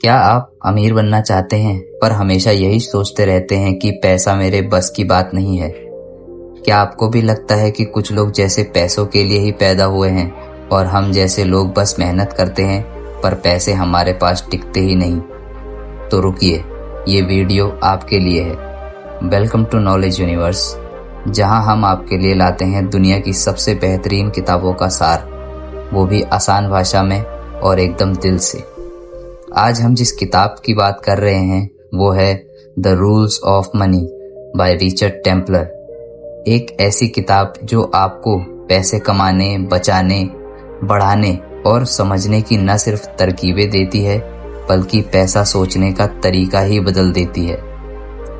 क्या आप अमीर बनना चाहते हैं पर हमेशा यही सोचते रहते हैं कि पैसा मेरे बस की बात नहीं है? क्या आपको भी लगता है कि कुछ लोग जैसे पैसों के लिए ही पैदा हुए हैं और हम जैसे लोग बस मेहनत करते हैं पर पैसे हमारे पास टिकते ही नहीं? तो रुकिए, ये वीडियो आपके लिए है। वेलकम टू नॉलेज यूनिवर्स, जहां हम आपके लिए लाते हैं दुनिया की सबसे बेहतरीन किताबों का सार, वो भी आसान भाषा में और एकदम दिल से। आज हम जिस किताब की बात कर रहे हैं वो है the rules of money by Richard Templar. एक ऐसी किताब जो आपको पैसे कमाने, बचाने, बढ़ाने और समझने की न सिर्फ तरकीबें देती है बल्कि पैसा सोचने का तरीका ही बदल देती है।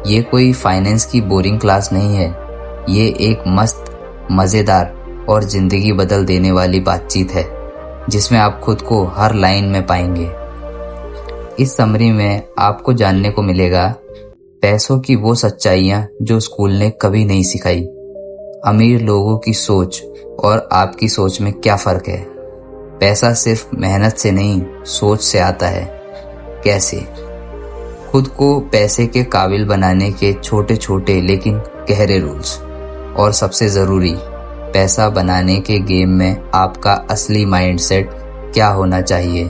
ये कोई फाइनेंस की बोरिंग क्लास नहीं है, ये एक मस्त, मज़ेदार और ज़िंदगी बदल देने वाली बातचीत है जिसमें आप खुद को हर लाइन में पाएंगे। इस समरी में आपको जानने को मिलेगा पैसों की वो सच्चाइयाँ जो स्कूल ने कभी नहीं सिखाई, अमीर लोगों की सोच और आपकी सोच में क्या फ़र्क है, पैसा सिर्फ मेहनत से नहीं सोच से आता है, कैसे, खुद को पैसे के काबिल बनाने के छोटे छोटे लेकिन गहरे रूल्स, और सबसे ज़रूरी, पैसा बनाने के गेम में आपका असली माइंडसेट क्या होना चाहिए।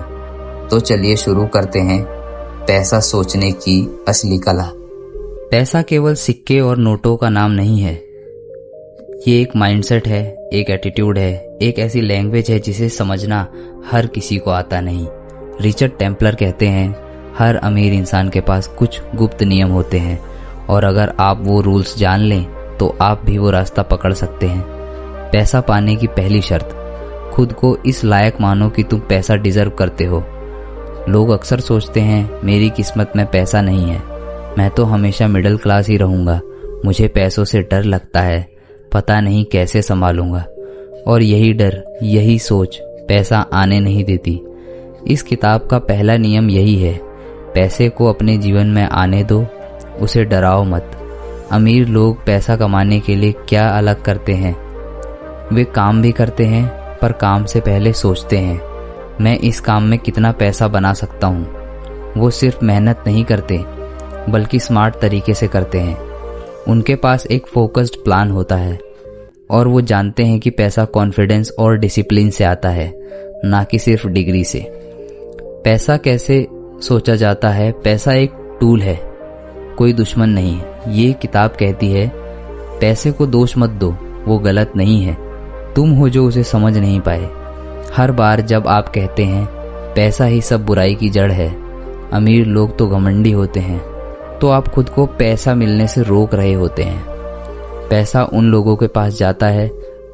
तो चलिए शुरू करते हैं पैसा सोचने की असली कला। पैसा केवल सिक्के और नोटों का नाम नहीं है, ये एक माइंडसेट है, एक एटीट्यूड है, एक ऐसी लैंग्वेज है जिसे समझना हर किसी को आता नहीं। रिचर्ड टेम्पलर कहते हैं हर अमीर इंसान के पास कुछ गुप्त नियम होते हैं और अगर आप वो रूल्स जान लें तो आप भी वो रास्ता पकड़ सकते हैं। पैसा पाने की पहली शर्त, खुद को इस लायक मानो कि तुम पैसा डिजर्व करते हो। लोग अक्सर सोचते हैं मेरी किस्मत में पैसा नहीं है, मैं तो हमेशा मिडिल क्लास ही रहूँगा, मुझे पैसों से डर लगता है, पता नहीं कैसे संभालूंगा। और यही डर, यही सोच पैसा आने नहीं देती। इस किताब का पहला नियम यही है, पैसे को अपने जीवन में आने दो, उसे डराओ मत। अमीर लोग पैसा कमाने के लिए क्या अलग करते हैं? वे काम भी करते हैं पर काम से पहले सोचते हैं मैं इस काम में कितना पैसा बना सकता हूँ। वो सिर्फ मेहनत नहीं करते बल्कि स्मार्ट तरीके से करते हैं। उनके पास एक फोकस्ड प्लान होता है और वो जानते हैं कि पैसा कॉन्फिडेंस और डिसिप्लिन से आता है, ना कि सिर्फ डिग्री से। पैसा कैसे सोचा जाता है? पैसा एक टूल है, कोई दुश्मन नहीं। ये किताब कहती है पैसे को दोष मत दो, वो गलत नहीं है, तुम हो जो उसे समझ नहीं पाए। हर बार जब आप कहते हैं पैसा ही सब बुराई की जड़ है, अमीर लोग तो घमंडी होते हैं, तो आप खुद को पैसा मिलने से रोक रहे होते हैं। पैसा उन लोगों के पास जाता है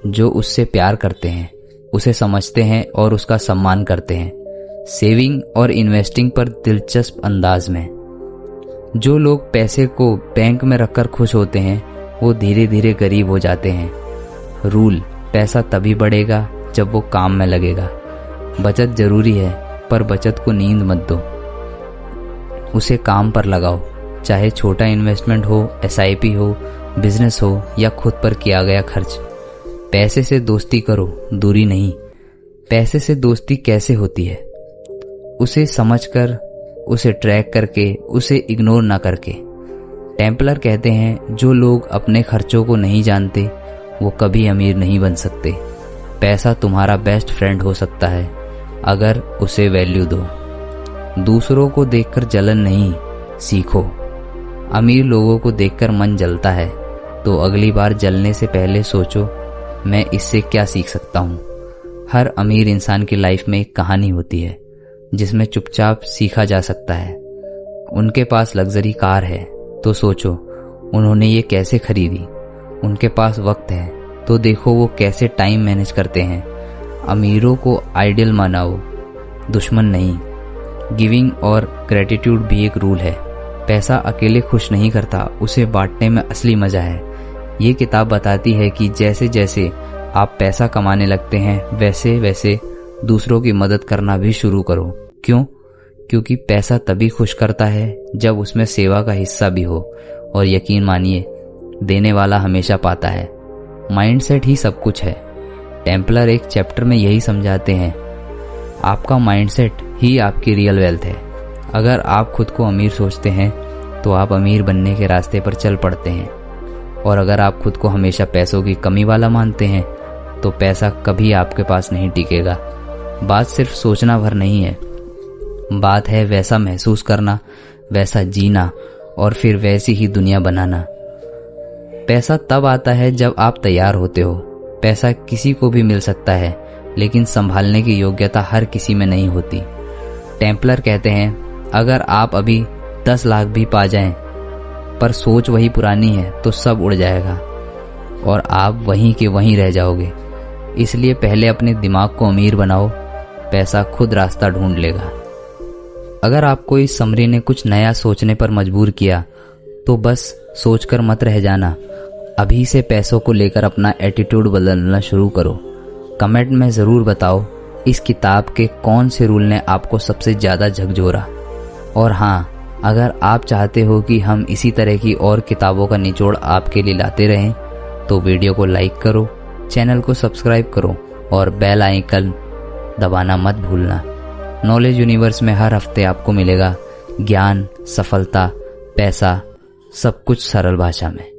जो उससे प्यार करते हैं, उसे समझते हैं और उसका सम्मान करते हैं, सेविंग और इन्वेस्टिंग पर दिलचस्प अंदाज में। जो लोग पैसे को बैंक में रखकर खुश होते हैं वो धीरे धीरे गरीब हो जाते हैं। रूल, पैसा तभी बढ़ेगा जब वो काम में लगेगा। बचत जरूरी है पर बचत को नींद मत दो, उसे काम पर लगाओ, चाहे छोटा इन्वेस्टमेंट हो, SIP हो, बिजनेस हो या खुद पर किया गया खर्च। पैसे से दोस्ती करो, दूरी नहीं। पैसे से दोस्ती कैसे होती है? उसे समझकर, उसे ट्रैक करके, उसे इग्नोर ना करके। टेम्पलर कहते हैं जो लोग अपने खर्चों को नहीं जानते वो कभी अमीर नहीं बन सकते। पैसा तुम्हारा बेस्ट फ्रेंड हो सकता है अगर उसे वैल्यू दो। दूसरों को देखकर जलन नहीं, सीखो। अमीर लोगों को देखकर मन जलता है तो अगली बार जलने से पहले सोचो मैं इससे क्या सीख सकता हूँ। हर अमीर इंसान की लाइफ में एक कहानी होती है जिसमें चुपचाप सीखा जा सकता है। उनके पास लग्जरी कार है तो सोचो उन्होंने ये कैसे खरीदी। उनके पास वक्त है तो देखो वो कैसे टाइम मैनेज करते हैं। अमीरों को आइडियल मानाओ, दुश्मन नहीं। गिविंग और ग्रेटिट्यूड भी एक रूल है। पैसा अकेले खुश नहीं करता, उसे बांटने में असली मजा है। ये किताब बताती है कि जैसे जैसे आप पैसा कमाने लगते हैं वैसे वैसे दूसरों की मदद करना भी शुरू करो। क्यों? क्योंकि पैसा तभी खुश करता है जब उसमें सेवा का हिस्सा भी हो, और यकीन मानिए देने वाला हमेशा पाता है। माइंडसेट ही सब कुछ है। टेम्पलर एक चैप्टर में यही समझाते हैं, आपका माइंडसेट ही आपकी रियल वेल्थ है। अगर आप खुद को अमीर सोचते हैं तो आप अमीर बनने के रास्ते पर चल पड़ते हैं, और अगर आप खुद को हमेशा पैसों की कमी वाला मानते हैं तो पैसा कभी आपके पास नहीं टिकेगा। बात सिर्फ सोचना भर नहीं है, बात है वैसा महसूस करना, वैसा जीना और फिर वैसी ही दुनिया बनाना। पैसा तब आता है जब आप तैयार होते हो। पैसा किसी को भी मिल सकता है, लेकिन संभालने की योग्यता हर किसी में नहीं होती। टेम्पलर कहते हैं, अगर आप अभी 10 लाख भी पा जाएं, पर सोच वही पुरानी है तो सब उड़ जाएगा और आप वहीं के वहीं रह जाओगे। इसलिए पहले अपने दिमाग को अमीर बनाओ, पैसा खुद रास्ता ढूंढ लेगा। अगर आपको इस समरी ने कुछ नया सोचने पर मजबूर किया तो बस सोचकर मत रह जाना। अभी से पैसों को लेकर अपना एटीट्यूड बदलना शुरू करो। कमेंट में ज़रूर बताओ इस किताब के कौन से रूल ने आपको सबसे ज़्यादा झकझोरा। और हाँ, अगर आप चाहते हो कि हम इसी तरह की और किताबों का निचोड़ आपके लिए लाते रहें तो वीडियो को लाइक करो, चैनल को सब्सक्राइब करो और बेल आइकन दबाना मत भूलना। नॉलेज यूनिवर्स में हर हफ्ते आपको मिलेगा ज्ञान, सफलता, पैसा, सब कुछ सरल भाषा में।